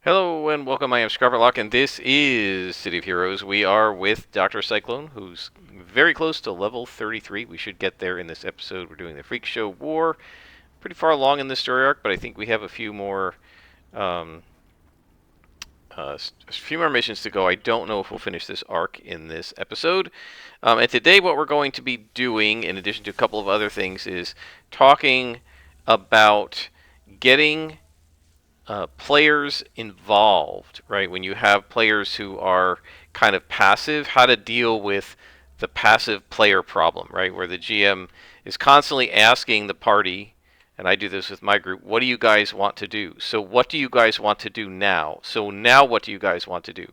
Hello and welcome. I am Scarverlock, and this is City of Heroes. We are with Dr. Cyclone, who's very close to level 33. We should get there in this episode. We're doing the Freak Show War. Pretty far along in this story arc, but I think we have um, a few more missions to go. I don't know if we'll finish this arc in this episode. And today, what we're going to be doing, in addition to a couple of other things, is talking about getting players involved, right? When you have players who are kind of passive, how to deal with the passive player problem, right? Where the GM is constantly asking the party, and I do this with my group, what do you guys want to do? So what do you guys want to do now? So now what do you guys want to do?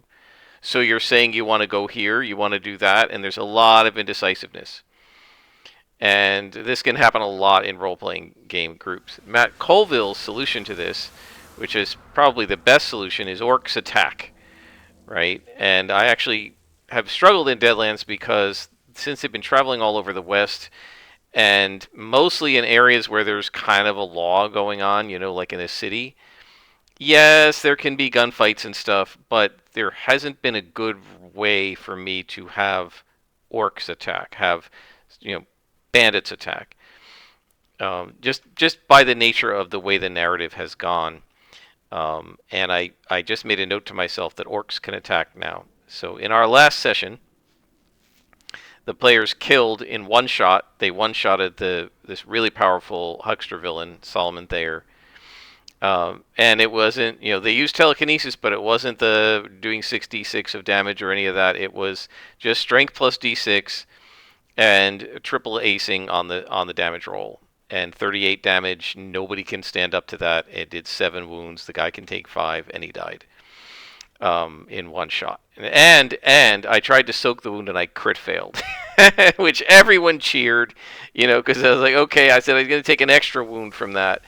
So you're saying you want to go here, you want to do that, and there's a lot of indecisiveness. And this can happen a lot in role-playing game groups. Matt Colville's solution to this, which is probably the best solution, is Orcs Attack, right? And I actually have struggled in Deadlands because since they've been traveling all over the West, and mostly in areas where there's kind of a law going on, like in a city, yes, there can be gunfights and stuff, but there hasn't been a good way for me to have orcs attack, have, you know, bandits attack. Just by the nature of the way the narrative has gone. And I just made a note to myself that orcs can attack now. So in our last session, the players killed in one shot. They one-shotted this really powerful huckster villain, Solomon Thayer. And it wasn't, they used telekinesis, but it wasn't the doing 6d6 of damage or any of that. It was just strength plus d6 and triple acing on the damage roll. And 38 damage, nobody can stand up to that. It did 7 wounds. The guy can take 5, and he died in one shot. And I tried to soak the wound, and I crit failed, which everyone cheered, because I was like, okay, I said I was going to take an extra wound from that.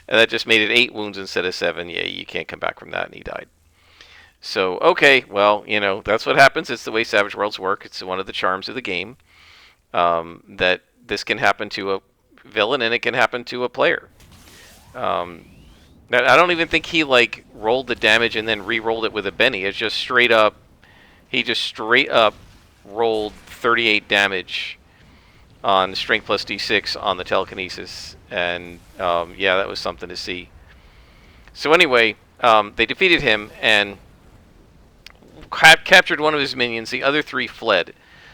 And that just made it 8 wounds instead of 7. Yeah, you can't come back from that, and he died. So, okay, well, that's what happens. It's the way Savage Worlds work. It's one of the charms of the game, that this can happen to a villain and it can happen to a player. I don't even think he rolled the damage and then re-rolled it with a Benny. It's just straight up. He just straight up rolled 38 damage on strength plus d6 on the telekinesis, and yeah, that was something to see. So anyway, they defeated him and captured one of his minions. The other 3 fled.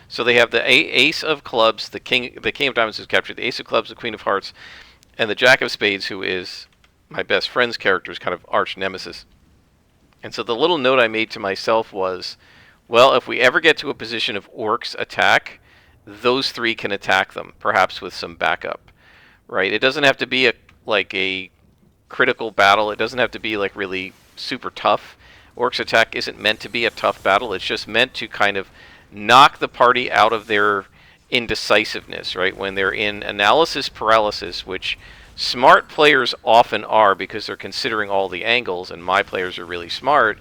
So they have the Ace of Clubs, the King of Diamonds is captured, the Ace of Clubs, the Queen of Hearts, and the Jack of Spades, who is my best friend's character's kind of arch nemesis. And so the little note I made to myself was, well, if we ever get to a position of orcs attack, those 3 can attack them, perhaps with some backup, right? It doesn't have to be a critical battle. It doesn't have to be really super tough. Orcs attack isn't meant to be a tough battle. It's just meant to kind of knock the party out of their indecisiveness, right? When they're in analysis paralysis, which smart players often are because they're considering all the angles, and my players are really smart,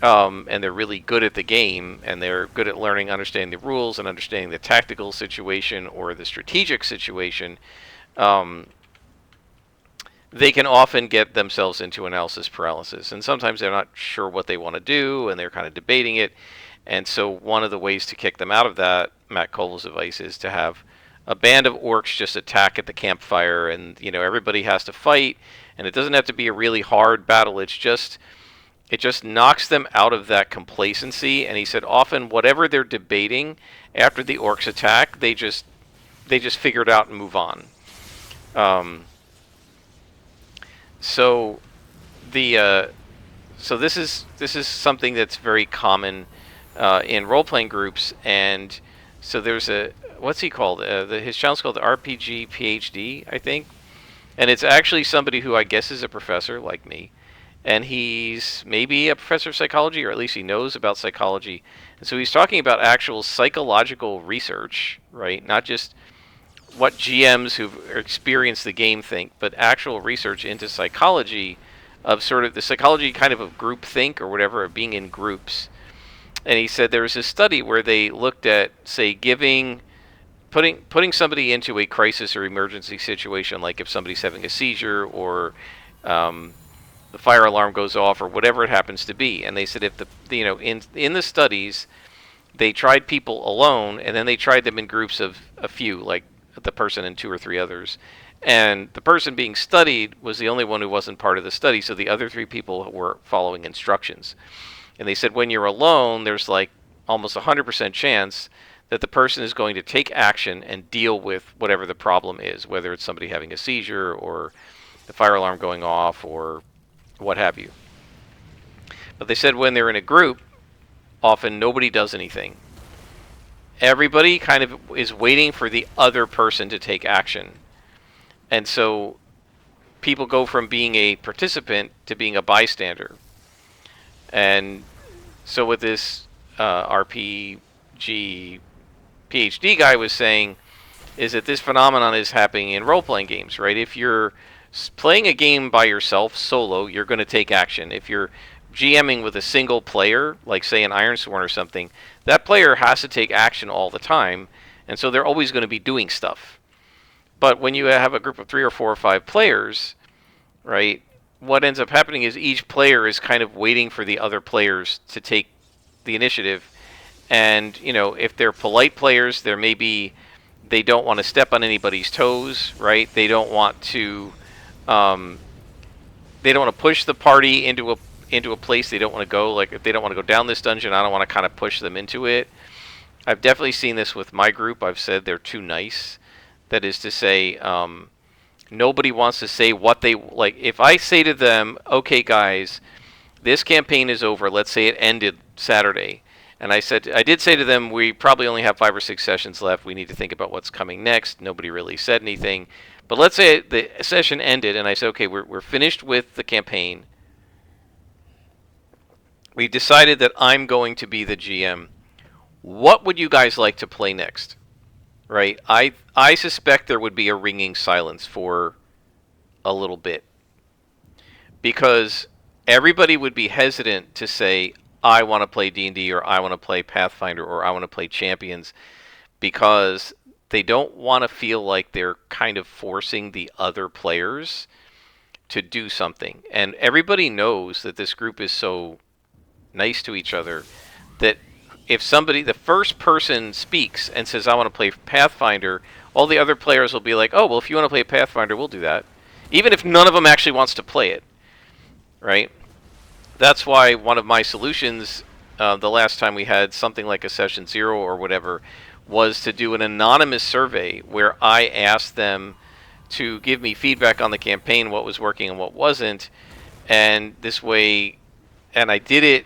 and they're really good at the game, and they're good at learning, understanding the rules, and understanding the tactical situation or the strategic situation. They can often get themselves into analysis paralysis, and sometimes they're not sure what they want to do, and they're kind of debating it. And so one of the ways to kick them out of that, Matt Colville's advice, is to have a band of orcs just attack at the campfire, and everybody has to fight, and it doesn't have to be a really hard battle. It just knocks them out of that complacency. And he said often whatever they're debating after the orcs attack, they just figure it out and move on. So this is something that's very common in role-playing groups. And so there's what's he called? His channel's called the RPG PhD, I think. And it's actually somebody who I guess is a professor like me. And he's maybe a professor of psychology, or at least he knows about psychology. And so he's talking about actual psychological research, right? Not just what GMs who've experienced the game think, but actual research into psychology, of sort of the psychology kind of groupthink or whatever, of being in groups. And he said there was a study where they looked at, say, putting somebody into a crisis or emergency situation, like if somebody's having a seizure, or the fire alarm goes off or whatever it happens to be. And they said if in the studies they tried people alone, and then they tried them in groups of a few, like the person and two or three others. And the person being studied was the only one who wasn't part of the study, so the other three people were following instructions. And they said when you're alone, there's like almost 100% chance that the person is going to take action and deal with whatever the problem is, whether it's somebody having a seizure or the fire alarm going off or what have you. But they said when they're in a group, often nobody does anything. Everybody kind of is waiting for the other person to take action. And so people go from being a participant to being a bystander. And so what this RPG PhD guy was saying is that this phenomenon is happening in role-playing games, right? If you're playing a game by yourself, solo, you're going to take action. If you're GMing with a single player, like say an Ironsworn or something, that player has to take action all the time, and so they're always going to be doing stuff. But when you have a group of 3 or 4 or 5 players, right, what ends up happening is each player is kind of waiting for the other players to take the initiative. And, if they're polite players, there may be, they don't want to step on anybody's toes, right? They don't want to push the party into a place they don't want to go. Like, if they don't want to go down this dungeon, I don't want to kind of push them into it. I've definitely seen this with my group. I've said they're too nice. That is to say, nobody wants to say what they like. If I say to them, okay, guys, this campaign is over. Let's say it ended Saturday. And I did say to them, we probably only have 5 or 6 sessions left. We need to think about what's coming next. Nobody really said anything. But let's say the session ended, and I said, okay, we're finished with the campaign. We decided that I'm going to be the GM. What would you guys like to play next? Right? I suspect there would be a ringing silence for a little bit. Because everybody would be hesitant to say, I want to play D&D, or I want to play Pathfinder, or I want to play Champions, because they don't want to feel like they're kind of forcing the other players to do something. And everybody knows that this group is so nice to each other that if the first person speaks and says, I want to play Pathfinder, all the other players will be like, oh, well, if you want to play Pathfinder, we'll do that. Even if none of them actually wants to play it, right? That's why one of my solutions, the last time we had something like a session 0 or whatever, was to do an anonymous survey where I asked them to give me feedback on the campaign, what was working and what wasn't. And this way, and I did it,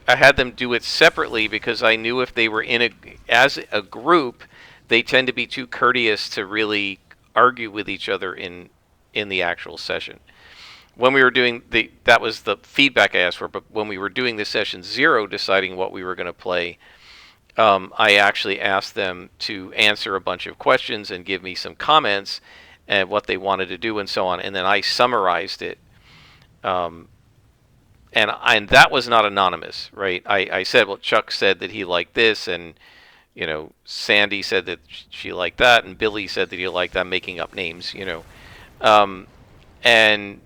I had them do it separately because I knew if they were as a group, they tend to be too courteous to really argue with each other in the actual session. When we were doing that was the feedback I asked for, but when we were doing the session 0, deciding what we were going to play, I actually asked them to answer a bunch of questions and give me some comments and what they wanted to do and so on, and then I summarized it. And that was not anonymous, right? I said, well, Chuck said that he liked this, and Sandy said that she liked that, and Billy said that he liked that. I'm making up names, and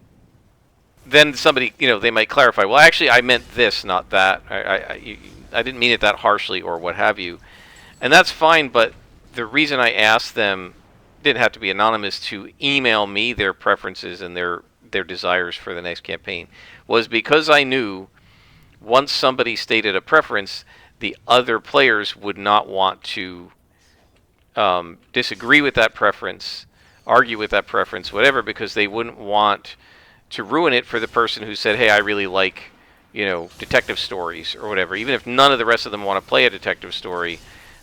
then somebody, they might clarify, well, actually, I meant this, not that. I didn't mean it that harshly or what have you. And that's fine, but the reason I asked them, didn't have to be anonymous, to email me their preferences and their desires for the next campaign, was because I knew once somebody stated a preference, the other players would not want to disagree with that preference, argue with that preference, whatever, because they wouldn't want to ruin it for the person who said, hey, I really like, detective stories or whatever. Even if none of the rest of them want to play a detective story,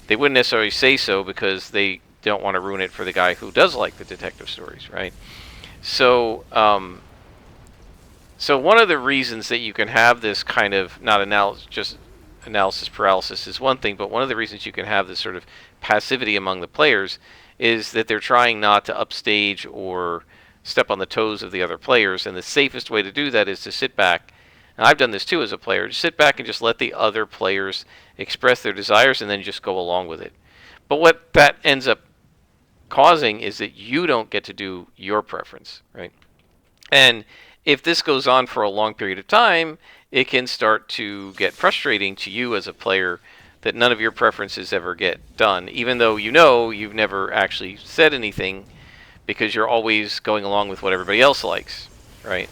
they wouldn't necessarily say so because they don't want to ruin it for the guy who does like the detective stories, right? So, so one of the reasons that you can have this kind of, not just analysis paralysis is one thing, but one of the reasons you can have this sort of passivity among the players is that they're trying not to upstage or step on the toes of the other players, and the safest way to do that is to sit back, and I've done this too as a player, just sit back and just let the other players express their desires and then just go along with it. But what that ends up causing is that you don't get to do your preference, right? And if this goes on for a long period of time, it can start to get frustrating to you as a player that none of your preferences ever get done, even though you've never actually said anything because you're always going along with what everybody else likes, right?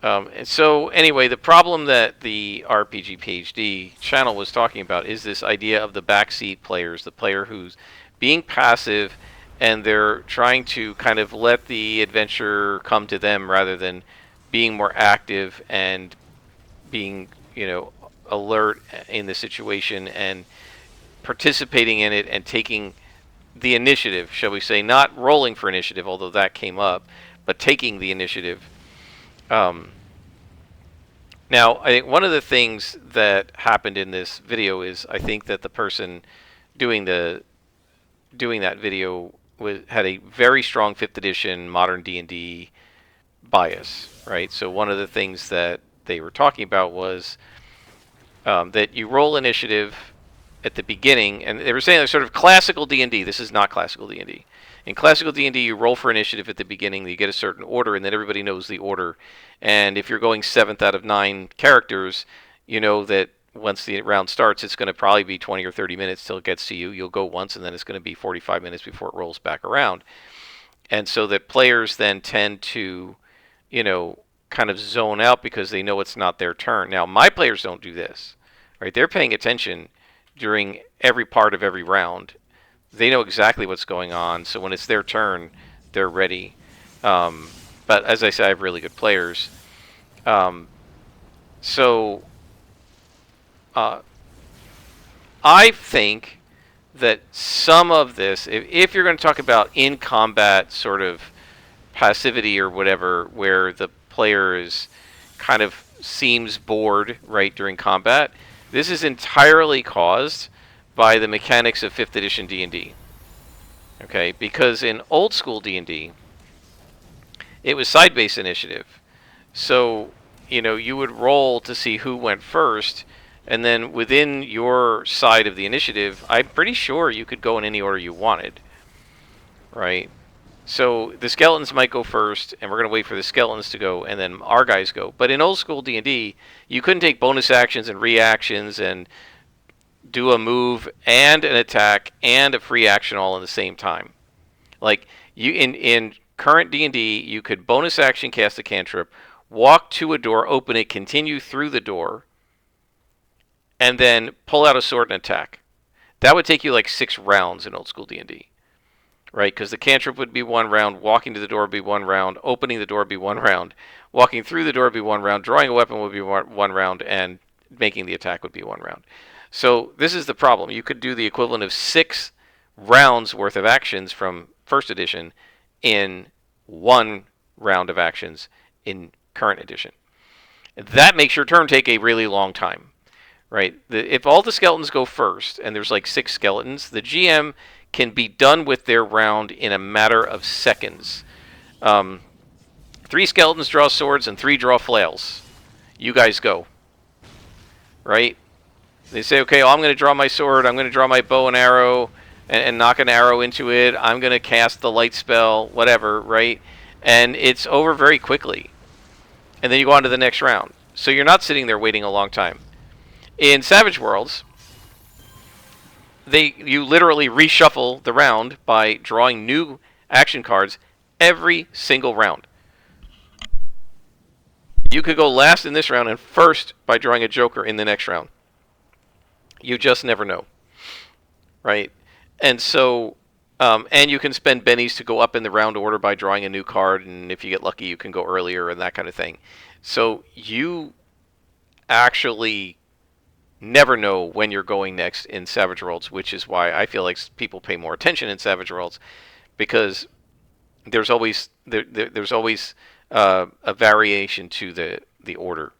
And so anyway, the problem that the RPG PhD channel was talking about is this idea of the backseat players, the player who's being passive and they're trying to kind of let the adventure come to them rather than being more active and being, alert in the situation and participating in it and taking the initiative, shall we say, not rolling for initiative, although that came up, but taking the initiative. Now, I think one of the things that happened in this video is I think that the person doing that video had a very strong 5th edition modern D&D bias, right? So one of the things that they were talking about was that you roll initiative at the beginning, and they were saying sort of classical D&D. This is not classical D&D. In classical D&D, you roll for initiative at the beginning, you get a certain order, and then everybody knows the order. And if you're going 7th out of 9 characters, you know that once the round starts, it's going to probably be 20 or 30 minutes till it gets to you. You'll go once, and then it's going to be 45 minutes before it rolls back around. And so that players then tend to, kind of zone out because they know it's not their turn. Now, my players don't do this, right? They're paying attention during every part of every round. They know exactly what's going on, so when it's their turn, they're ready. But as I said, I have really good players. So I think that some of this, if you're going to talk about in-combat sort of passivity or whatever, where the player is kind of seems bored right during combat, this is entirely caused by the mechanics of 5th edition D&D. Okay, because in old school D&D, it was side-based initiative. So, you would roll to see who went first, and then within your side of the initiative, I'm pretty sure you could go in any order you wanted, right? So the skeletons might go first, and we're going to wait for the skeletons to go, and then our guys go. But in old school D&D, you couldn't take bonus actions and reactions and do a move and an attack and a free action all in the same time. Like you in current D&D, you could bonus action cast a cantrip, walk to a door, open it, continue through the door, and then pull out a sword and attack. That would take you like 6 rounds in old school D&D. Right, because the cantrip would be 1 round, walking to the door would be 1 round, opening the door would be 1 round, walking through the door would be 1 round, drawing a weapon would be 1 round, and making the attack would be 1 round. So this is the problem. You could do the equivalent of 6 rounds worth of actions from 1st edition in 1 round of actions in current edition. That makes your turn take a really long time. Right? If all the skeletons go first, and there's like 6 skeletons, the GM can be done with their round in a matter of seconds. 3 skeletons draw swords and 3 draw flails. You guys go. Right? They say, okay, well, I'm going to draw my sword, I'm going to draw my bow and arrow, and knock an arrow into it, I'm going to cast the light spell, whatever, right? And it's over very quickly. And then you go on to the next round. So you're not sitting there waiting a long time. In Savage Worlds, you literally reshuffle the round by drawing new action cards every single round. You could go last in this round and first by drawing a joker in the next round. You just never know, right? And so, and you can spend bennies to go up in the round order by drawing a new card, and if you get lucky, you can go earlier and that kind of thing. So you actually never know when you're going next in Savage Worlds, which is why I feel like people pay more attention in Savage Worlds, because there's always a variation to the order.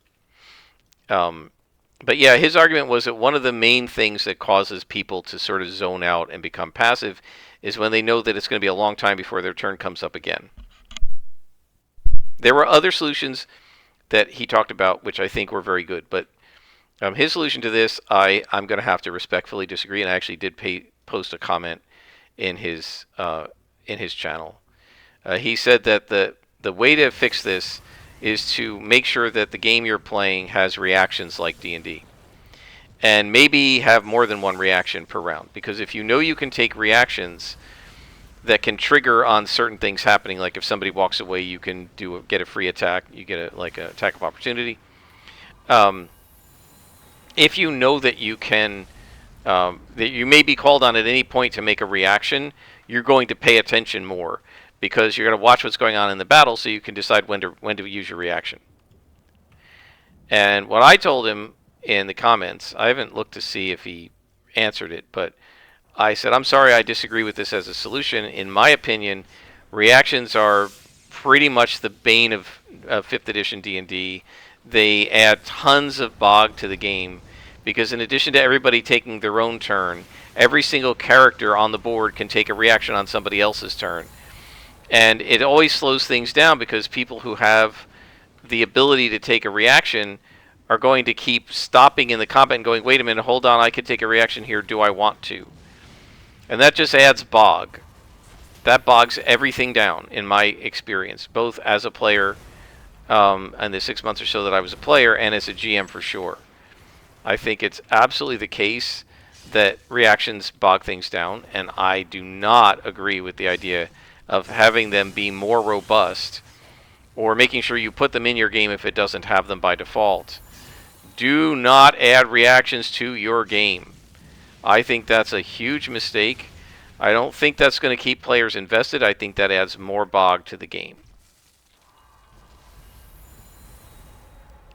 But yeah, his argument was that one of the main things that causes people to sort of zone out and become passive is when they know that it's going to be a long time before their turn comes up again. There were other solutions that he talked about, which I think were very good, but his solution to this, I'm going to have to respectfully disagree, and I actually did post a comment in his channel. He said that the way to fix this is to make sure that the game you're playing has reactions like D&D. And maybe have more than one reaction per round. Because if you know you can take reactions that can trigger on certain things happening, like if somebody walks away, you can get a free attack. You get an attack of opportunity. If you know that you can, that you may be called on at any point to make a reaction, you're going to pay attention more because you're going to watch what's going on in the battle, so you can decide when to use your reaction. And what I told him in the comments, I haven't looked to see if he answered it, but I said, I'm sorry, I disagree with this as a solution. In my opinion, reactions are pretty much the bane of 5th edition D&D. They add tons of bog to the game because in addition to everybody taking their own turn, every single character on the board can take a reaction on somebody else's turn. And it always slows things down because people who have the ability to take a reaction are going to keep stopping in the combat and going, wait a minute, hold on, I could take a reaction here, do I want to? And that just adds bog. That bogs everything down, in my experience, both as a player in the 6 months or so that I was a player, and as a GM for sure. I think it's absolutely the case that reactions bog things down, and I do not agree with the idea of having them be more robust or making sure you put them in your game if it doesn't have them by default. Do not add reactions to your game. I think that's a huge mistake. I don't think that's going to keep players invested. I think that adds more bog to the game.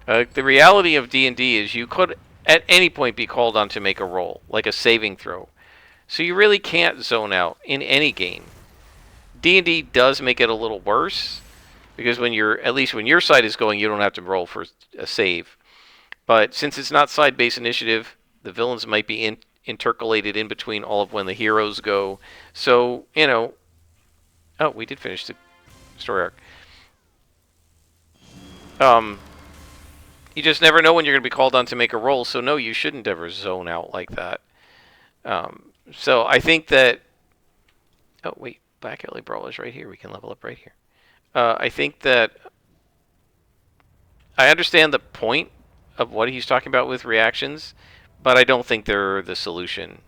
The reality of D&D is you could at any point be called on to make a roll, like a saving throw. So you really can't zone out in any game. D&D does make it a little worse, because when your side is going, you don't have to roll for a save. But since it's not side-based initiative, the villains might be intercalated in between all of when the heroes go. So, oh, we did finish the story arc. You just never know when you're going to be called on to make a roll, so no, you shouldn't ever zone out like that. So I think that... Oh, wait, Black Alley Brawl is right here. We can level up right here. I think that... I understand the point of what he's talking about with reactions, but I don't think they're the solution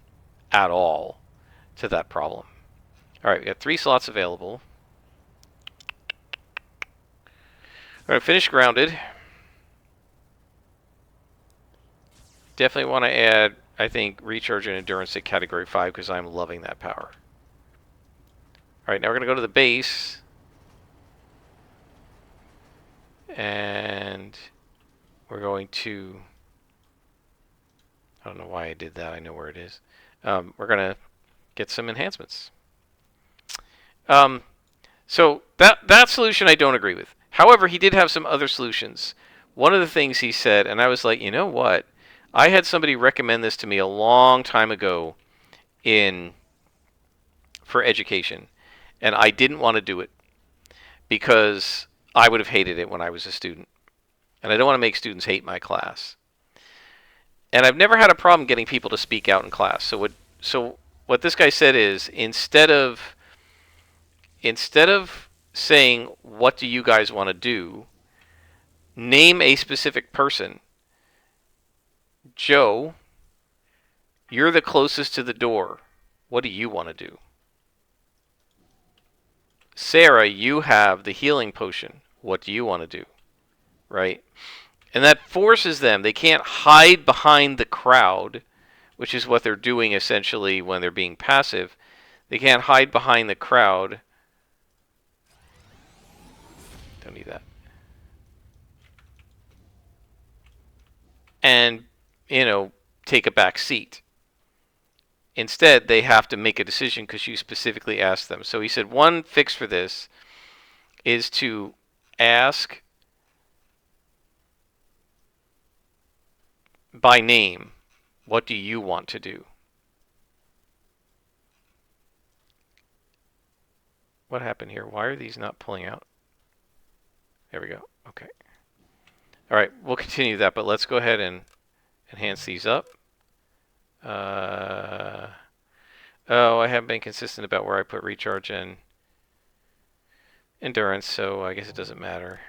at all to that problem. Alright, we got 3 slots available. Alright, finish Grounded. Definitely want to add, I think, Recharge and Endurance to Category 5 because I'm loving that power. Alright, now we're going to go to the base. And we're going to... I don't know why I did that. I know where it is. We're going to get some enhancements. So that solution I don't agree with. However, he did have some other solutions. One of the things he said, and I was like, you know what? I had somebody recommend this to me a long time ago for education, and I didn't want to do it because I would have hated it when I was a student, and I don't want to make students hate my class. And I've never had a problem getting people to speak out in class. So what this guy said is, instead of saying, what do you guys want to do, name a specific person. Joe, you're the closest to the door. What do you want to do? Sarah, you have the healing potion. What do you want to do? Right? And that forces them. They can't hide behind the crowd, which is what they're doing essentially when they're being passive. They can't hide behind the crowd. Don't need that. And, take a back seat. Instead, they have to make a decision because you specifically asked them. So he said one fix for this is to ask by name, what do you want to do? What happened here? Why are these not pulling out? There we go. Okay. All right, we'll continue that, but let's go ahead and enhance these up. Oh, I haven't been consistent about where I put recharge and endurance, so I guess it doesn't matter.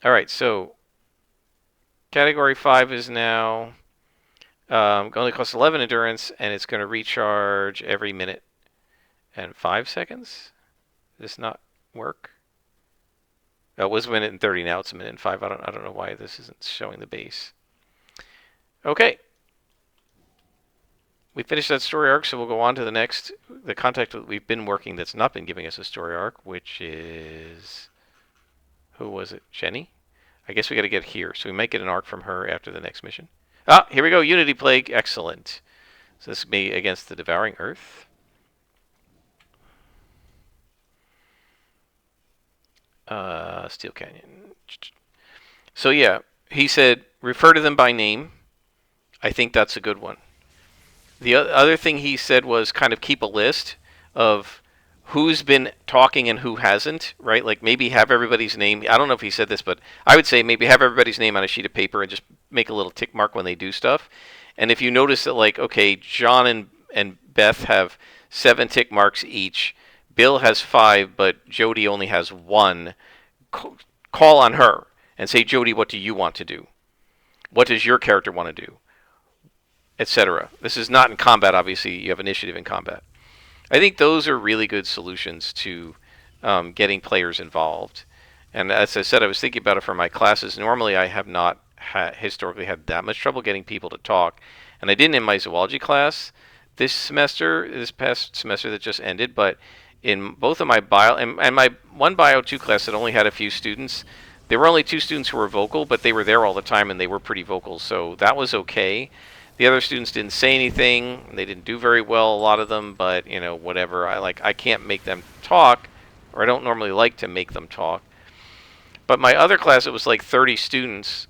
All right, so category 5 is now only costs 11 endurance, and it's going to recharge every minute and 5 seconds. Does this not work? Oh, it was a minute and 30. Now it's a minute and 5. I don't know why this isn't showing the base. Okay. We finished that story arc, so we'll go on to the contact that we've been working that's not been giving us a story arc, which is, who was it? Jenny? I guess we got to get here, so we might get an arc from her after the next mission. Ah, here we go. Unity Plague. Excellent. So this will be against the Devouring Earth. Steel Canyon. So yeah, he said refer to them by name. I think that's a good one. The other thing he said was kind of keep a list of who's been talking and who hasn't, right? Like maybe have everybody's name. I don't know if he said this, but I would say maybe have everybody's name on a sheet of paper and just make a little tick mark when they do stuff. And if you notice that, like, okay, John and Beth have 7 tick marks each, Bill has 5, but Jody only has 1, call on her and say, Jody, what do you want to do? What does your character want to do? Etc. This is not in combat, obviously. You have initiative in combat. I think those are really good solutions to getting players involved. And as I said, I was thinking about it for my classes. Normally, I have not historically had that much trouble getting people to talk. And I didn't in my zoology class this past semester that just ended, but in both of my bio, and my one bio 2 class that only had a few students, there were only 2 students who were vocal, but they were there all the time and they were pretty vocal, so that was okay. The other students didn't say anything. They didn't do very well, a lot of them, but you know, whatever. I can't make them talk, or I don't normally like to make them talk. But my other class, it was like 30 students.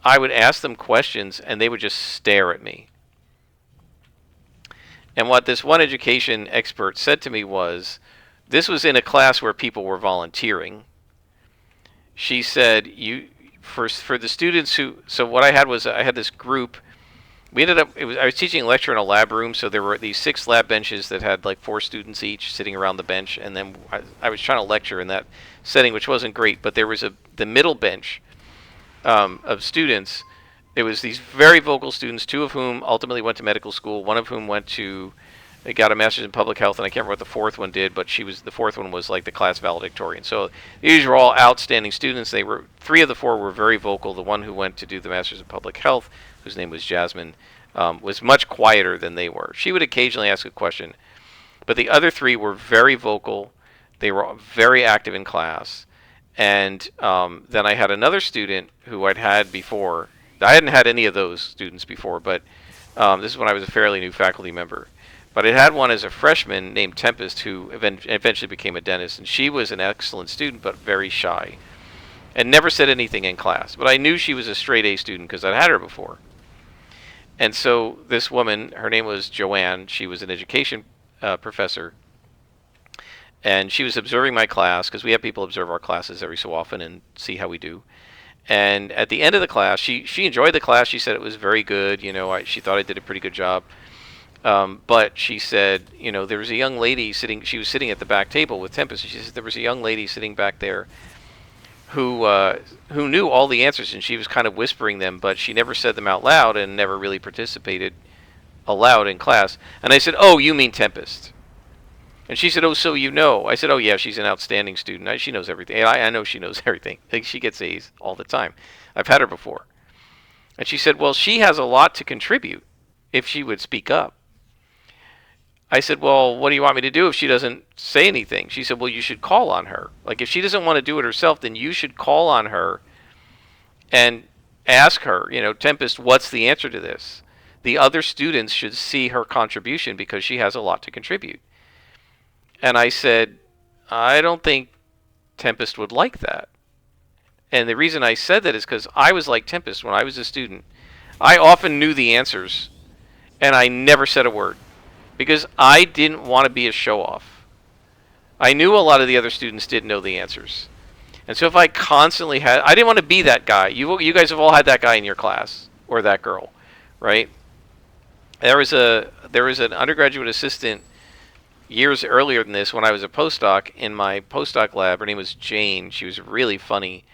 I would ask them questions and they would just stare at me. And what this one education expert said to me was, this was in a class where people were volunteering. She said, for the students who, so what I had was, I had this group. We ended up, I was teaching a lecture in a lab room, so there were these 6 lab benches that had like 4 students each sitting around the bench, and then I was trying to lecture in that setting, which wasn't great, but there was the middle bench of students. It was these very vocal students, 2 of whom ultimately went to medical school, 1 of whom got a master's in public health, and I can't remember what the 4th one did, but the 4th one was like the class valedictorian. So these were all outstanding students. 3 of the 4 were very vocal. The one who went to do the master's in public health, whose name was Jasmine, was much quieter than they were. She would occasionally ask a question, but the other 3 were very vocal. They were very active in class. And then I had another student who I'd had before. I hadn't had any of those students before, but this is when I was a fairly new faculty member. But I had one as a freshman named Tempest, who eventually became a dentist, and she was an excellent student, but very shy, and never said anything in class. But I knew she was a straight A student because I'd had her before. And so this woman, her name was Joanne, she was an education professor, and she was observing my class, because we have people observe our classes every so often and see how we do. And at the end of the class, she enjoyed the class. She said it was very good. You know, she thought I did a pretty good job. But she said, you know, there was a young lady sitting. She was sitting at the back table with Tempest. And she said there was a young lady sitting back there who knew all the answers, and she was kind of whispering them, but she never said them out loud and never really participated aloud in class. And I said, "Oh, you mean Tempest?" And she said, "Oh, so you know?" I said, "Oh, yeah, she's an outstanding student. She knows everything. And I know she knows everything. Like, she gets A's all the time. I've had her before." And she said, "Well, she has a lot to contribute if she would speak up." I said, "Well, what do you want me to do if she doesn't say anything?" She said, "Well, you should call on her. Like, if she doesn't want to do it herself, then you should call on her and ask her, you know, Tempest, what's the answer to this? The other students should see her contribution because she has a lot to contribute." And I said, "I don't think Tempest would like that." And the reason I said that is because I was like Tempest when I was a student. I often knew the answers, and I never said a word, because I didn't want to be a show-off. I knew a lot of the other students didn't know the answers. And so if I constantly I didn't want to be that guy. You guys have all had that guy in your class, or that girl, right? There was an undergraduate assistant years earlier than this when I was a postdoc in my postdoc lab. Her name was Jane. She was really funny.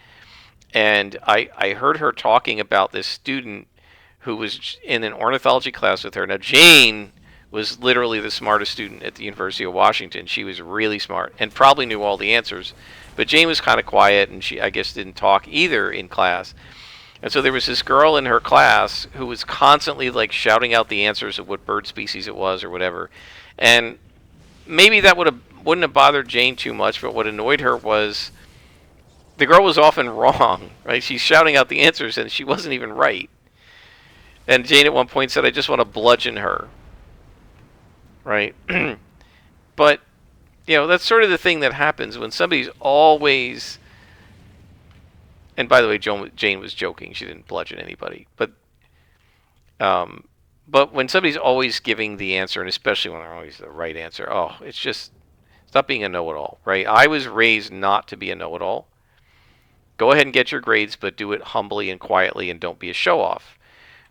And I heard her talking about this student who was in an ornithology class with her. Now, Jane was literally the smartest student at the University of Washington. She was really smart and probably knew all the answers. But Jane was kind of quiet, and she, I guess, didn't talk either in class. And so there was this girl in her class who was constantly like shouting out the answers of what bird species it was or whatever. And maybe that wouldn't have bothered Jane too much, but what annoyed her was the girl was often wrong, right? She's shouting out the answers and she wasn't even right. And Jane at one point said, "I just want to bludgeon her." Right? But, that's sort of the thing that happens when somebody's always. And by the way, Jane was joking. She didn't bludgeon anybody. But when somebody's always giving the answer, and especially when they're always the right answer, stop being a know-it-all, right? I was raised not to be a know-it-all. Go ahead and get your grades, but do it humbly and quietly, and don't be a show-off,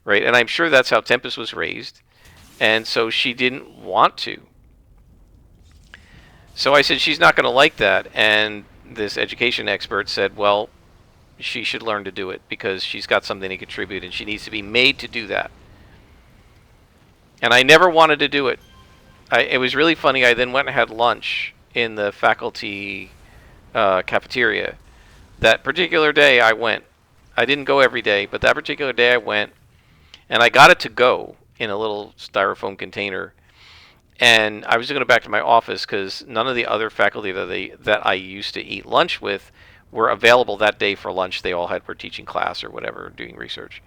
right? And I'm sure that's how Tempest was raised, and so she didn't want to. So I said she's not going to like that, and this education expert said, well, she should learn to do it because she's got something to contribute, and she needs to be made to do that. And I never wanted to do it. It was really funny. I then went and had lunch in the faculty cafeteria. That particular day I went. I didn't go every day, but that particular day I went, and I got it to go in a little styrofoam container. And I was going to go back to my office because none of the other faculty that I used to eat lunch with were available that day for lunch. They all were teaching class or whatever, doing research.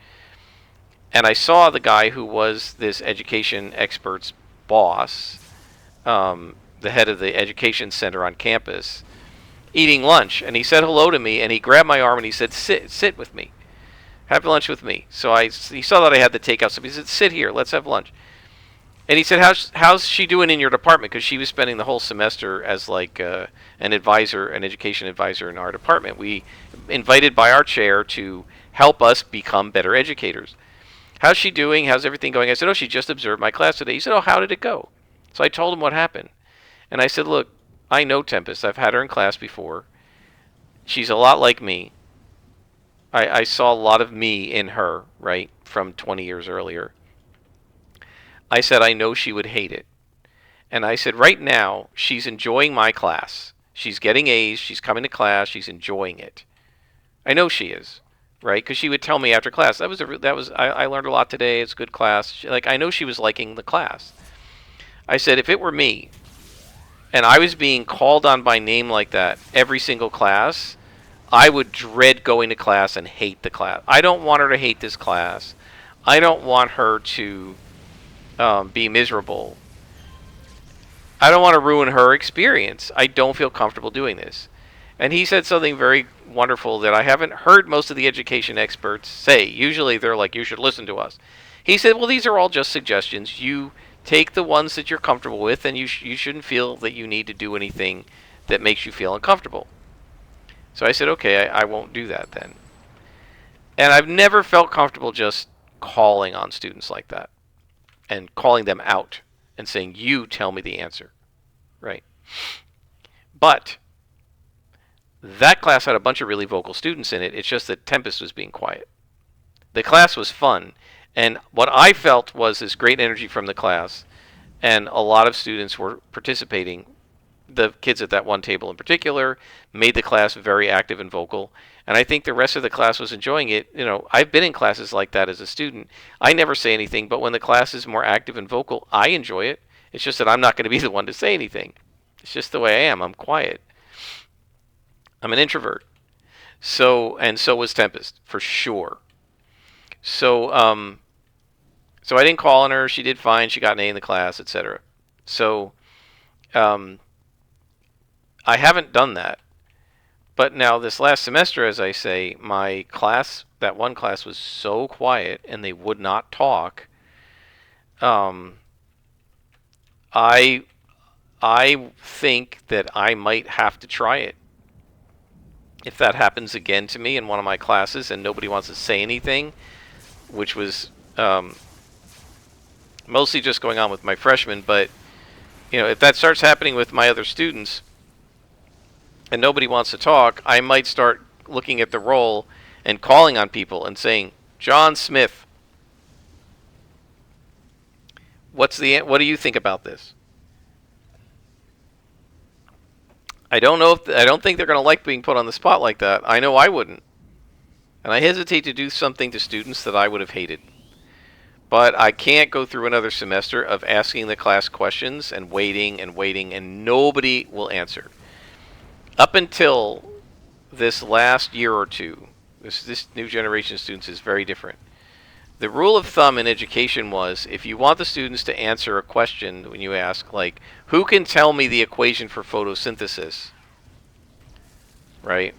And I saw the guy who was this education expert's boss, the head of the education center on campus, eating lunch. And he said hello to me, and he grabbed my arm and he said, sit with me. Have lunch with me. So he saw that I had the takeout, so he said, sit here, let's have lunch. And he said, how's she doing in your department? Because she was spending the whole semester as like an advisor, an education advisor in our department. We invited by our chair to help us become better educators. How's she doing? How's everything going? I said, she just observed my class today. He said, how did it go? So I told him what happened. And I said, look, I know Tempest. I've had her in class before. She's a lot like me. I saw a lot of me in her, right, from 20 years earlier. I said, I know she would hate it. And I said, right now, she's enjoying my class. She's getting A's. She's coming to class. She's enjoying it. I know she is, right? Because she would tell me after class, I learned a lot today. It's a good class. I know she was liking the class. I said, if it were me, and I was being called on by name like that every single class, I would dread going to class and hate the class. I don't want her to hate this class. I don't want her to be miserable. I don't want to ruin her experience. I don't feel comfortable doing this. And he said something very wonderful that I haven't heard most of the education experts say. Usually they're like, you should listen to us. He said, well, these are all just suggestions. You take the ones that you're comfortable with, and you shouldn't feel that you need to do anything that makes you feel uncomfortable. So I said, okay, I won't do that then. And I've never felt comfortable just calling on students like that and calling them out and saying, you tell me the answer, right? But that class had a bunch of really vocal students in it. It's just that Tempest was being quiet. The class was fun, and what I felt was this great energy from the class, and a lot of students were participating. The kids at that one table in particular made the class very active and vocal, and I think the rest of the class was enjoying it. I've been in classes like that as a student. I never say anything, but when the class is more active and vocal, I enjoy it. It's just that I'm not going to be the one to say anything. It's just the way I am. I'm quiet. I'm an introvert. So was Tempest, for sure. So I didn't call on her. She did fine. She got an A in the class, etc. So I haven't done that. But now this last semester, as I say, my class, that one class was so quiet and they would not talk. I think that I might have to try it. If that happens again to me in one of my classes and nobody wants to say anything, which was mostly just going on with my freshmen, but if that starts happening with my other students and nobody wants to talk, I might start looking at the role and calling on people and saying, John Smith, what do you think about this? I don't think they're going to like being put on the spot like that. I know I wouldn't. And I hesitate to do something to students that I would have hated. But I can't go through another semester of asking the class questions and waiting, and nobody will answer. Up until this last year or two, this new generation of students is very different. The rule of thumb in education was, if you want the students to answer a question when you ask, like, who can tell me the equation for photosynthesis? Right?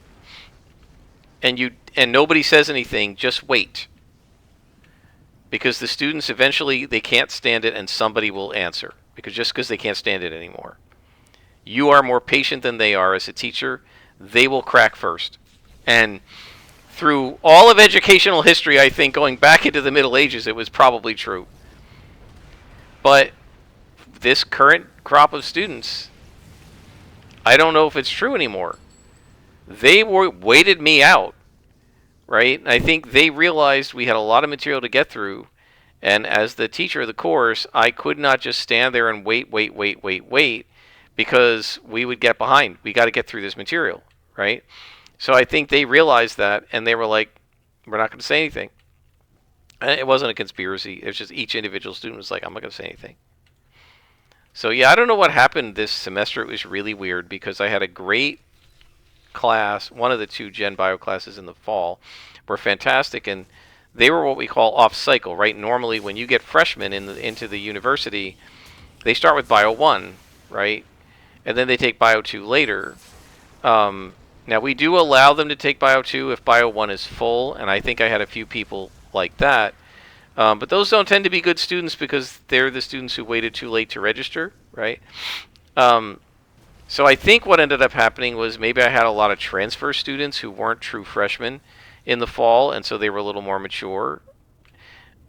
And nobody says anything, just wait. Because the students eventually, they can't stand it and somebody will answer. Because they can't stand it anymore. You are more patient than they are as a teacher. They will crack first. And through all of educational history, I think, going back into the Middle Ages, it was probably true. But this current crop of students, I don't know if it's true anymore. They waited me out, right? I think they realized we had a lot of material to get through, and as the teacher of the course, I could not just stand there and wait, because we would get behind. We got to get through this material, right? So I think they realized that, and they were like, we're not going to say anything. And it wasn't a conspiracy. It was just each individual student was like, I'm not going to say anything. So yeah, I don't know what happened this semester. It was really weird because I had a great class. One of the two Gen Bio classes in the fall were fantastic, and they were what we call off cycle, right? Normally when you get freshmen into the university, they start with Bio 1, right? And then they take Bio 2 later. Now, we do allow them to take Bio 2 if Bio 1 is full, and I think I had a few people like that. But those don't tend to be good students because they're the students who waited too late to register, right? So I think what ended up happening was maybe I had a lot of transfer students who weren't true freshmen in the fall, and so they were a little more mature.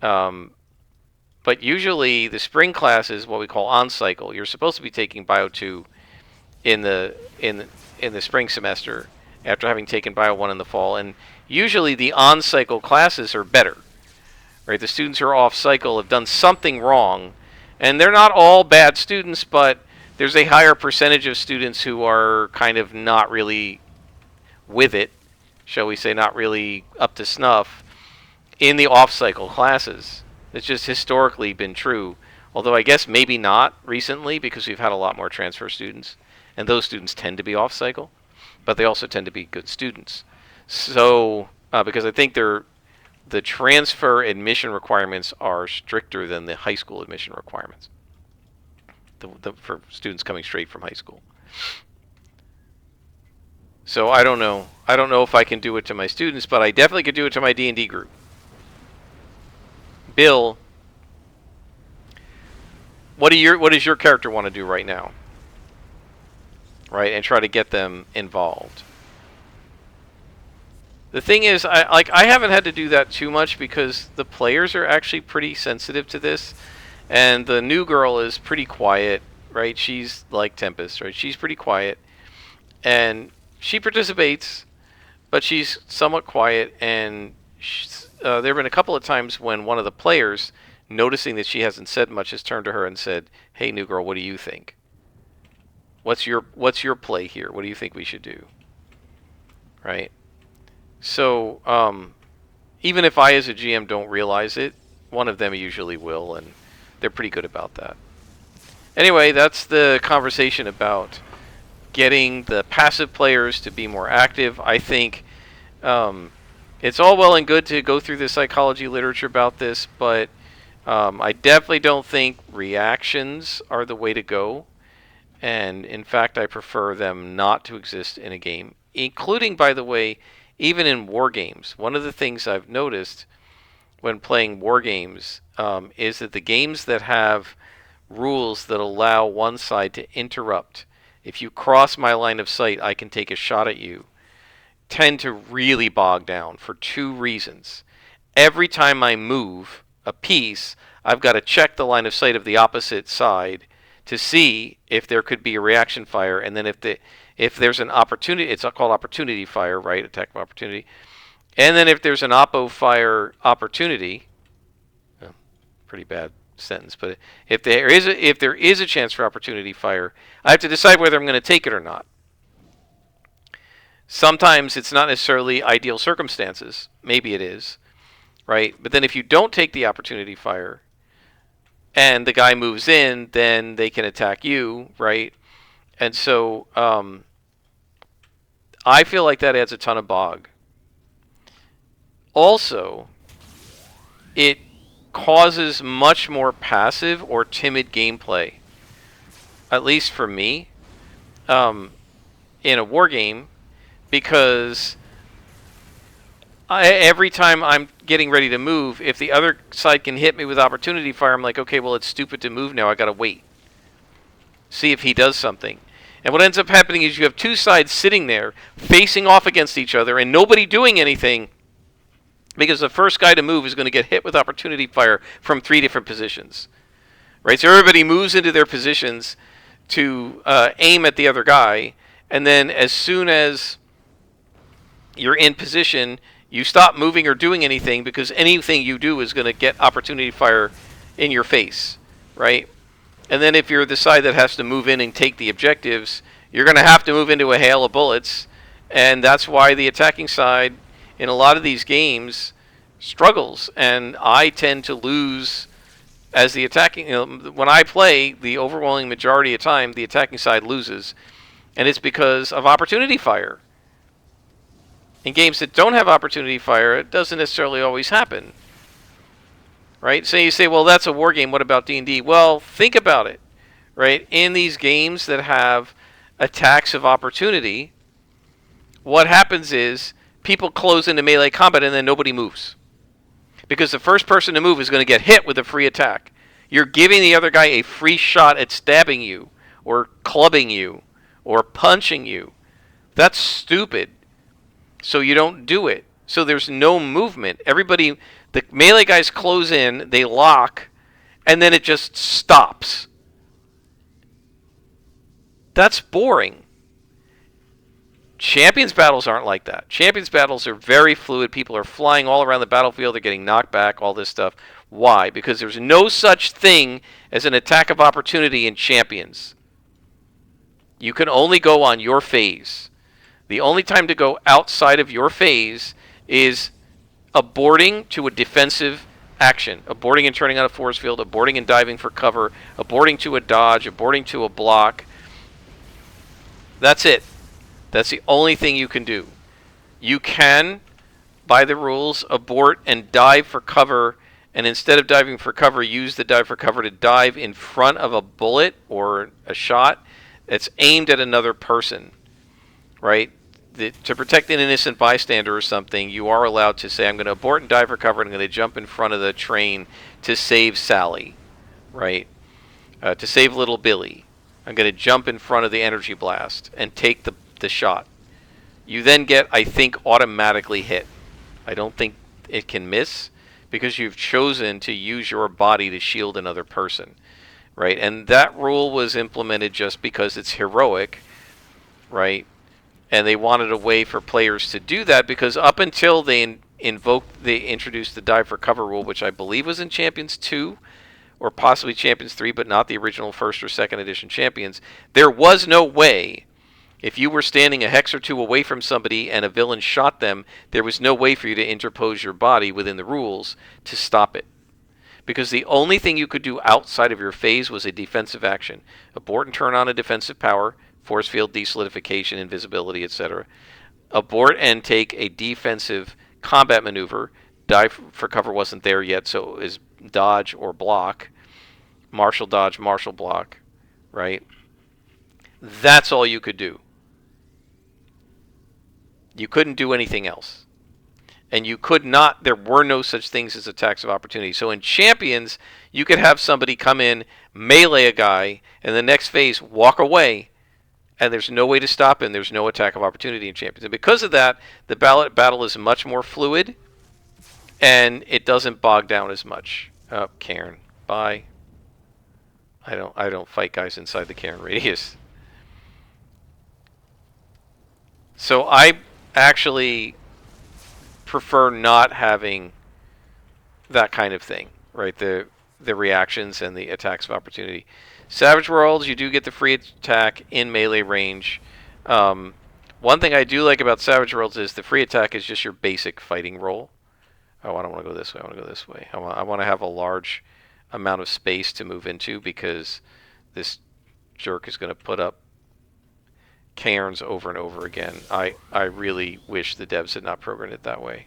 But usually the spring class is what we call on cycle. You're supposed to be taking Bio 2 in the spring semester after having taken Bio 1 in the fall, and usually the on cycle classes are better, right? The students who are off cycle have done something wrong, and they're not all bad students, but there's a higher percentage of students who are kind of not really with it, shall we say, not really up to snuff in the off cycle classes. It's just historically been true, although I guess maybe not recently because we've had a lot more transfer students. And those students tend to be off cycle, but they also tend to be good students. So, because I think the transfer admission requirements are stricter than the high school admission requirements for students coming straight from high school. So I don't know. I don't know if I can do it to my students, but I definitely could do it to my D&D group. Bill, what does your character want to do right now? Right, and try to get them involved. The thing is, I haven't had to do that too much because the players are actually pretty sensitive to this, and the new girl is pretty quiet, right? She's like Tempest, right? She's pretty quiet, and she participates, but she's somewhat quiet, and there have been a couple of times when one of the players, noticing that she hasn't said much, has turned to her and said, "Hey, new girl, what do you think? What's your play here? What do you think we should do?" Right? So, even if I as a GM don't realize it, one of them usually will, and they're pretty good about that. Anyway, that's the conversation about getting the passive players to be more active. I think it's all well and good to go through the psychology literature about this, but I definitely don't think reactions are the way to go. And in fact, I prefer them not to exist in a game, including, by the way, even in war games. One of the things I've noticed when playing war games is that the games that have rules that allow one side to interrupt, if you cross my line of sight, I can take a shot at you, tend to really bog down for two reasons. Every time I move a piece, I've got to check the line of sight of the opposite side to see if there could be a reaction fire, and then if there's an opportunity, it's called opportunity fire, right? Attack of opportunity. And then if there's an oppo fire opportunity, oh, pretty bad sentence, but if there is a chance for opportunity fire, I have to decide whether I'm going to take it or not. Sometimes it's not necessarily ideal circumstances. Maybe it is, right? But then if you don't take the opportunity fire and the guy moves in, then they can attack you, right? And so I feel like that adds a ton of bog. Also, it causes much more passive or timid gameplay, at least for me, in a war game, because every time I'm getting ready to move, if the other side can hit me with opportunity fire, I'm like, okay, well, it's stupid to move now. I got to wait. See if he does something. And what ends up happening is you have two sides sitting there facing off against each other and nobody doing anything because the first guy to move is going to get hit with opportunity fire from 3 different positions. Right? So everybody moves into their positions to aim at the other guy, and then as soon as you're in position, you stop moving or doing anything because anything you do is going to get opportunity fire in your face, right? And then if you're the side that has to move in and take the objectives, you're going to have to move into a hail of bullets, and that's why the attacking side in a lot of these games struggles, and I tend to lose as the attacking. When I play, the overwhelming majority of time, the attacking side loses, and it's because of opportunity fire. In games that don't have opportunity fire, it doesn't necessarily always happen. Right? So you say, well, that's a war game. What about D&D? Well, think about it. Right? In these games that have attacks of opportunity, what happens is people close into melee combat and then nobody moves. Because the first person to move is going to get hit with a free attack. You're giving the other guy a free shot at stabbing you, or clubbing you, or punching you. That's stupid. So you don't do it. So there's no movement. Everybody, the melee guys close in, they lock, and then it just stops. That's boring. Champions battles aren't like that. Champions battles are very fluid. People are flying all around the battlefield. They're getting knocked back, all this stuff. Why? Because there's no such thing as an attack of opportunity in Champions. You can only go on your phase. The only time to go outside of your phase is aborting to a defensive action. Aborting and turning on a force field, aborting and diving for cover, aborting to a dodge, aborting to a block. That's it. That's the only thing you can do. You can, by the rules, abort and dive for cover, and instead of diving for cover, use the dive for cover to dive in front of a bullet or a shot that's aimed at another person. Right? To protect an innocent bystander or something, you are allowed to say, I'm going to abort and dive for cover, and I'm going to jump in front of the train to save Sally, right? To save little Billy. I'm going to jump in front of the energy blast and take the shot. You then get, I think, automatically hit. I don't think it can miss because you've chosen to use your body to shield another person, right? And that rule was implemented just because it's heroic, right? And they wanted a way for players to do that because up until they introduced the dive for cover rule, which I believe was in Champions 2 or possibly Champions 3, but not the original first or second edition Champions, there was no way, if you were standing a hex or two away from somebody and a villain shot them, there was no way for you to interpose your body within the rules to stop it. Because the only thing you could do outside of your phase was a defensive action. Abort and turn on a defensive power, force field, desolidification, invisibility, etc. Abort and take a defensive combat maneuver. Dive for cover wasn't there yet, so it was dodge or block. Martial dodge, martial block, right? That's all you could do. You couldn't do anything else. And you could not, there were no such things as attacks of opportunity. So in Champions, you could have somebody come in, melee a guy, and the next phase walk away, and there's no way to stop him. There's no attack of opportunity in Champions. And because of that, the battle is much more fluid, and it doesn't bog down as much. Oh, Karen, bye. I don't fight guys inside the Karen radius. So I actually prefer not having that kind of thing, right? The reactions and the attacks of opportunity. Savage Worlds, you do get the free attack in melee range. One thing I do like about Savage Worlds is the free attack is just your basic fighting roll. Oh, I don't want to go this way. I want to go this way. I want to have a large amount of space to move into because this jerk is going to put up cairns over and over again. I really wish the devs had not programmed it that way.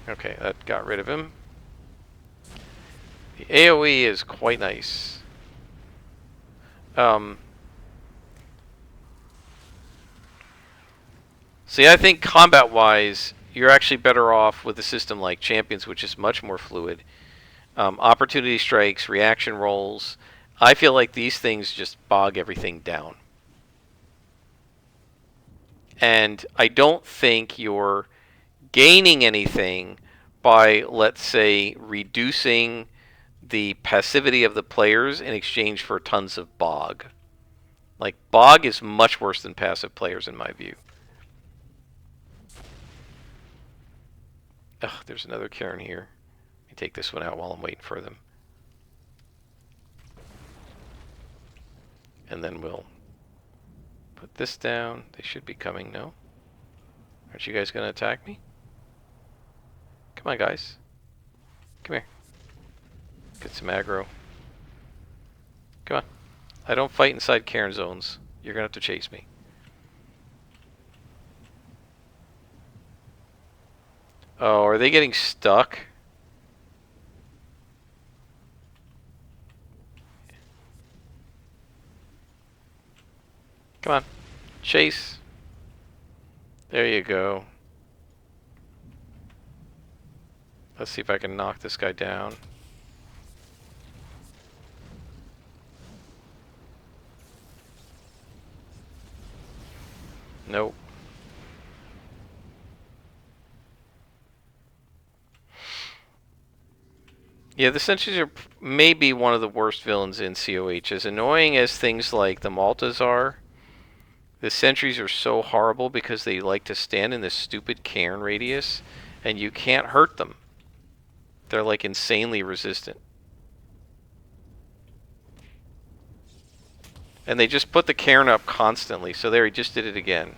Okay, that got rid of him. The AoE is quite nice. See, I think combat-wise, you're actually better off with a system like Champions, which is much more fluid. Opportunity strikes, reaction rolls. I feel like these things just bog everything down. And I don't think you're gaining anything by, let's say, reducing the passivity of the players in exchange for tons of bog. Like, bog is much worse than passive players in my view. Ugh, there's another cairn here. Let me take this one out while I'm waiting for them. And then we'll put this down. They should be coming, no? Aren't you guys going to attack me? Come on, guys. Come here. Get some aggro. Come on. I don't fight inside cairn zones. You're going to have to chase me. Oh, are they getting stuck? Come on. Chase. There you go. Let's see if I can knock this guy down. Nope. Yeah, the Sentries are maybe one of the worst villains in COH. As annoying as things like the Maltas are, the Sentries are so horrible because they like to stand in this stupid cairn radius, and you can't hurt them. They're like insanely resistant. And they just put the cairn up constantly, so there, he just did it again.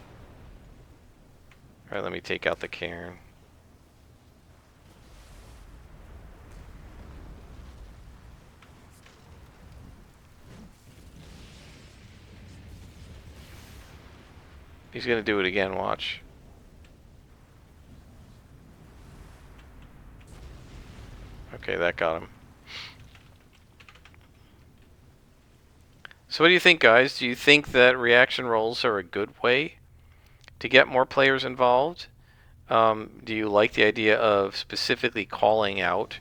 Alright, let me take out the cairn. He's gonna do it again, watch. Okay, that got him. So what do you think, guys? Do you think that reaction rolls are a good way to get more players involved? Do you like the idea of specifically calling out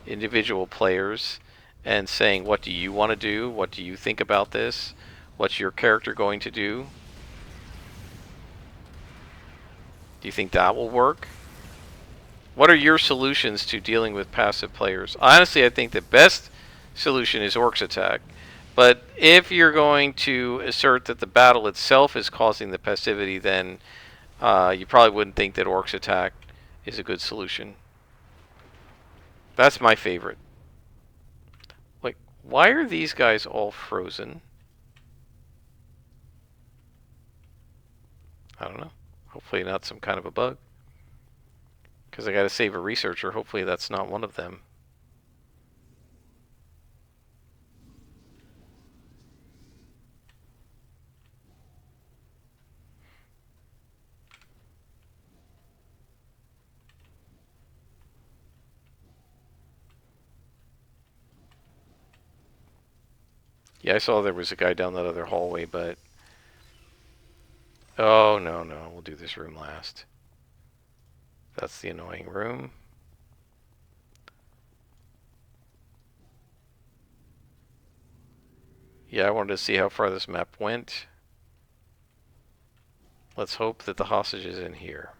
individual players and saying, what do you want to do? What do you think about this? What's your character going to do? Do you think that will work? What are your solutions to dealing with passive players? Honestly, I think the best solution is Orcs Attack. But if you're going to assert that the battle itself is causing the passivity, then you probably wouldn't think that Orcs Attack is a good solution. That's my favorite. Like, why are these guys all frozen? I don't know. Hopefully not some kind of a bug. Because I gotta save a researcher. Hopefully that's not one of them. Yeah, I saw there was a guy down that other hallway, but... Oh, no, no. We'll do this room last. That's the annoying room. Yeah, I wanted to see how far this map went. Let's hope that the hostage is in here.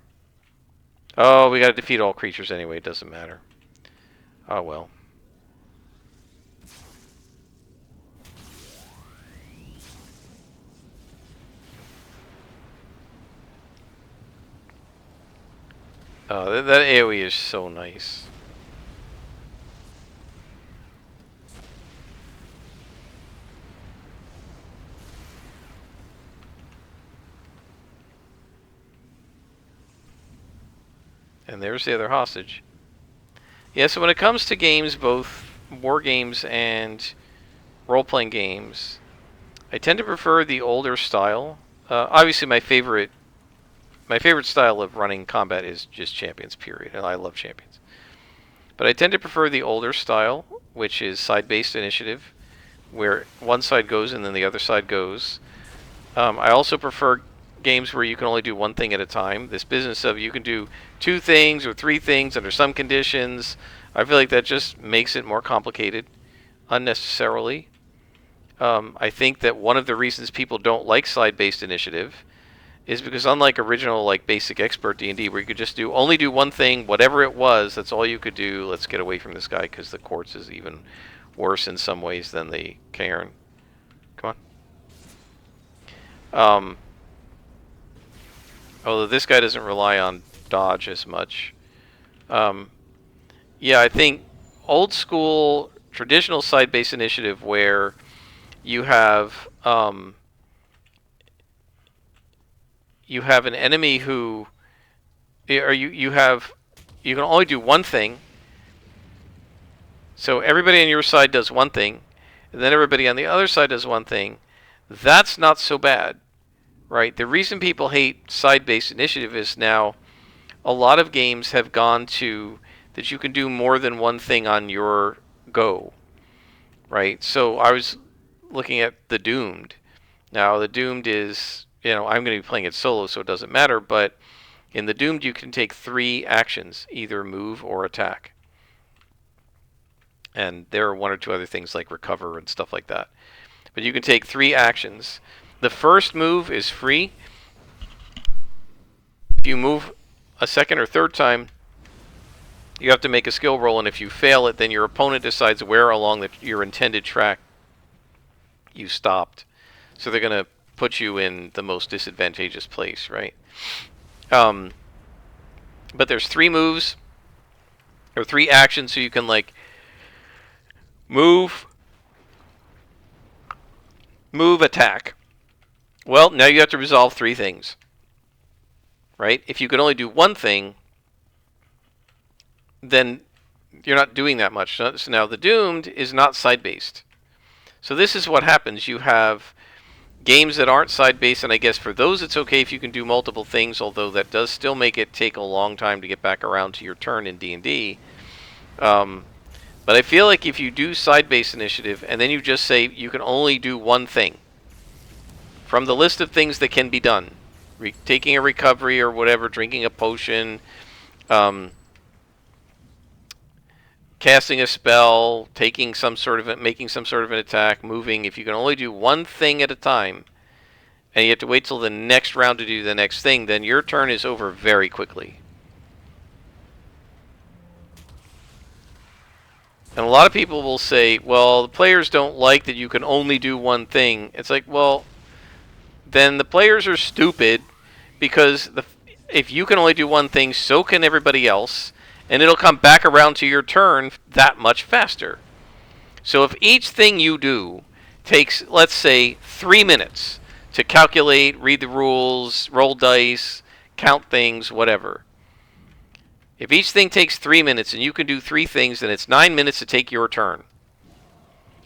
Oh, we gotta defeat all creatures anyway. It doesn't matter. Oh, well. Oh, that AoE is so nice. And there's the other hostage. Yeah, so when it comes to games, both war games and role-playing games, I tend to prefer the older style. Obviously, my favorite style of running combat is just champions, period, and I love champions. But I tend to prefer the older style, which is side-based initiative, where one side goes and then the other side goes. I also prefer games where you can only do one thing at a time. This business of you can do 2 things or 3 things under some conditions, I feel like that just makes it more complicated unnecessarily. I think that one of the reasons people don't like side-based initiative is because unlike original like basic expert D&D where you could just only do one thing, whatever it was, that's all you could do. Let's get away from this guy because the courts is even worse in some ways than the Cairn. Come on. Although this guy doesn't rely on dodge as much. Yeah, I think old school traditional side-based initiative where you have an enemy who, or you can only do one thing. So everybody on your side does one thing, and then everybody on the other side does one thing. That's not so bad, right? The reason people hate side-based initiative is now a lot of games have gone to that you can do more than one thing on your go, right? So I was looking at the Doomed. Now the Doomed is, I'm going to be playing it solo, so it doesn't matter, but in the Doomed you can take 3 actions, either move or attack. And there are 1 or 2 other things like recover and stuff like that. But you can take 3 actions. The first move is free. If you move a second or third time, you have to make a skill roll, and if you fail it, then your opponent decides where along your intended track you stopped. So they're going to put you in the most disadvantageous place, right? But there's 3 moves, or 3 actions, so you can like move, attack. Well, now you have to resolve 3 things, right? If you could only do one thing, then you're not doing that much. So now the Doomed is not side-based. So this is what happens. You have games that aren't side-based, and I guess for those it's okay if you can do multiple things, although that does still make it take a long time to get back around to your turn in D&D. But I feel like if you do side-based initiative, and then you just say you can only do one thing, from the list of things that can be done, taking a recovery or whatever, drinking a potion, casting a spell, making some sort of an attack, moving. If you can only do one thing at a time, and you have to wait till the next round to do the next thing, then your turn is over very quickly. And a lot of people will say, well, the players don't like that you can only do one thing. It's like, well, then the players are stupid, because if you can only do one thing, so can everybody else. And it'll come back around to your turn that much faster. So if each thing you do takes, let's say, 3 minutes to calculate, read the rules, roll dice, count things, whatever. If each thing takes 3 minutes and you can do 3 things, then it's 9 minutes to take your turn.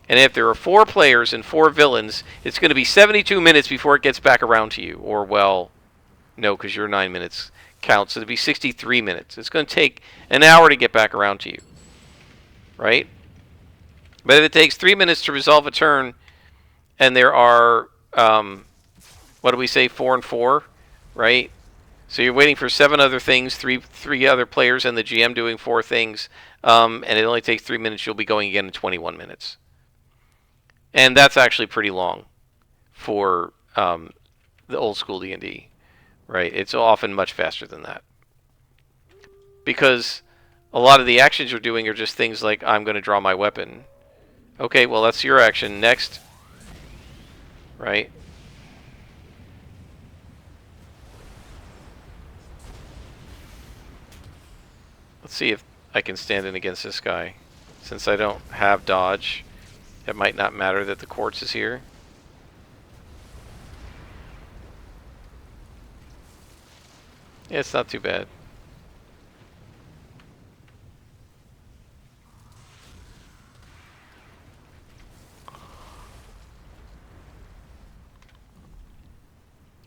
And if there are 4 players and 4 villains, it's going to be 72 minutes before it gets back around to you. Or, well, no, because your 9 minutes counts, so it'll be 63 minutes. It's going to take an hour to get back around to you, right? But if it takes 3 minutes to resolve a turn, and there are, what do we say, 4 and 4, right? So you're waiting for 7 other things, three other players, and the GM doing 4 things, and it only takes 3 minutes. You'll be going again in 21 minutes, and that's actually pretty long for the old school D&D. Right, it's often much faster than that. Because a lot of the actions you're doing are just things like, I'm going to draw my weapon. Okay, well, that's your action. Next. Right? Let's see if I can stand in against this guy. Since I don't have dodge, it might not matter that the quartz is here. Yeah, it's not too bad.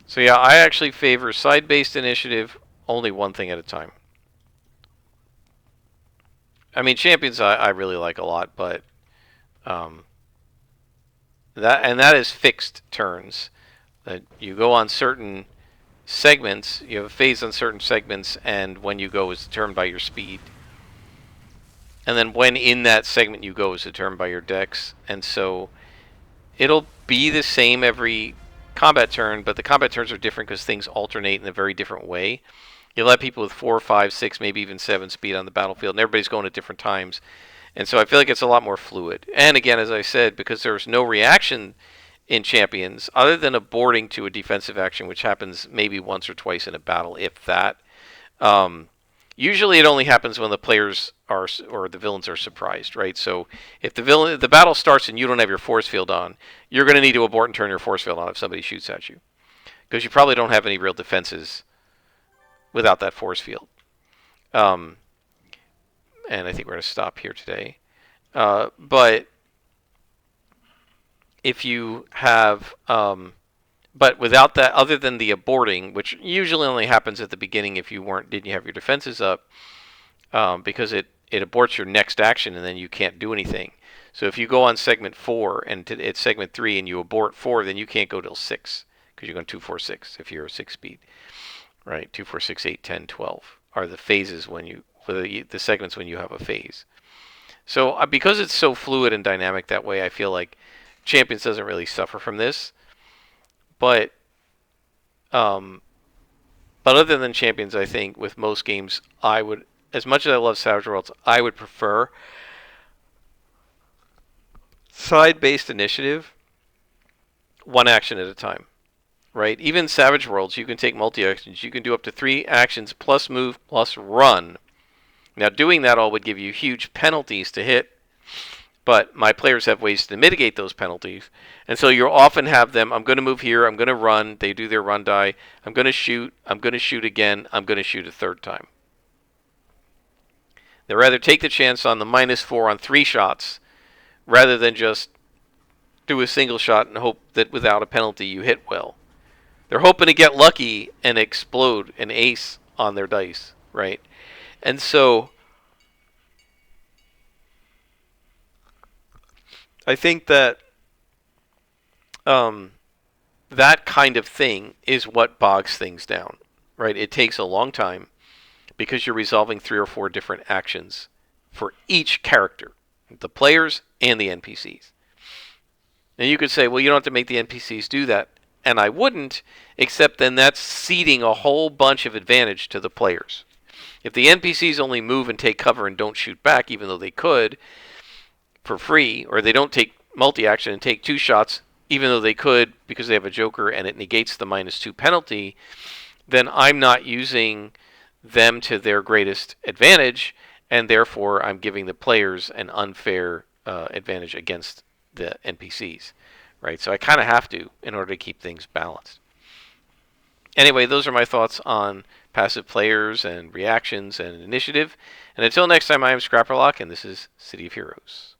So yeah, I actually favor side-based initiative, only one thing at a time. I mean, champions I really like a lot, but um, that is fixed turns. That you go on certain segments, you have a phase on certain segments, and when you go is determined by your speed. And then when in that segment you go is determined by your dex. And so it'll be the same every combat turn, but the combat turns are different because things alternate in a very different way. You'll have people with 4, 5, 6, maybe even 7 speed on the battlefield, and everybody's going at different times. And so I feel like it's a lot more fluid. And again, as I said, because there's no reaction in champions, other than aborting to a defensive action, which happens maybe once or twice in a battle, if that. Usually it only happens when the players are, or the villains are surprised, right? So if the battle starts and you don't have your force field on, you're going to need to abort and turn your force field on if somebody shoots at you. Because you probably don't have any real defenses without that force field. And I think we're going to stop here today. But if you have, but without that, other than the aborting, which usually only happens at the beginning if you didn't have your defenses up, because it aborts your next action and then you can't do anything. So if you go on segment 4 and it's segment 3 and you abort 4, then you can't go till 6 because you're going 2, 4, 6 if you're a 6 speed, right? 2, 4, 6, 8, 10, 12 are the phases when you, the segments when you have a phase. So because it's so fluid and dynamic that way, I feel like Champions doesn't really suffer from this. But other than Champions, I think with most games, I would, as much as I love Savage Worlds, I would prefer side-based initiative, one action at a time, right? Even Savage Worlds, you can take multi-actions. You can do up to 3 actions plus move plus run. Now, doing that all would give you huge penalties to hit, but my players have ways to mitigate those penalties. And so you'll often have them, I'm going to move here, I'm going to run, they do their run die, I'm going to shoot again, I'm going to shoot a third time. They rather take the chance on the -4 on 3 shots rather than just do a single shot and hope that without a penalty you hit well. They're hoping to get lucky and explode an ace on their dice, right? And so I think that that kind of thing is what bogs things down, right? It takes a long time because you're resolving 3 or 4 different actions for each character, the players and the NPCs. And you could say, well, you don't have to make the NPCs do that. And I wouldn't, except then that's ceding a whole bunch of advantage to the players. If the NPCs only move and take cover and don't shoot back, even though they could, for free, or they don't take multi-action and take 2 shots, even though they could because they have a Joker and it negates the -2 penalty, then I'm not using them to their greatest advantage, and therefore I'm giving the players an unfair advantage against the NPCs, right? So I kind of have to in order to keep things balanced. Anyway, those are my thoughts on passive players and reactions and initiative. And until next time, I am Scrapperlock, and this is City of Heroes.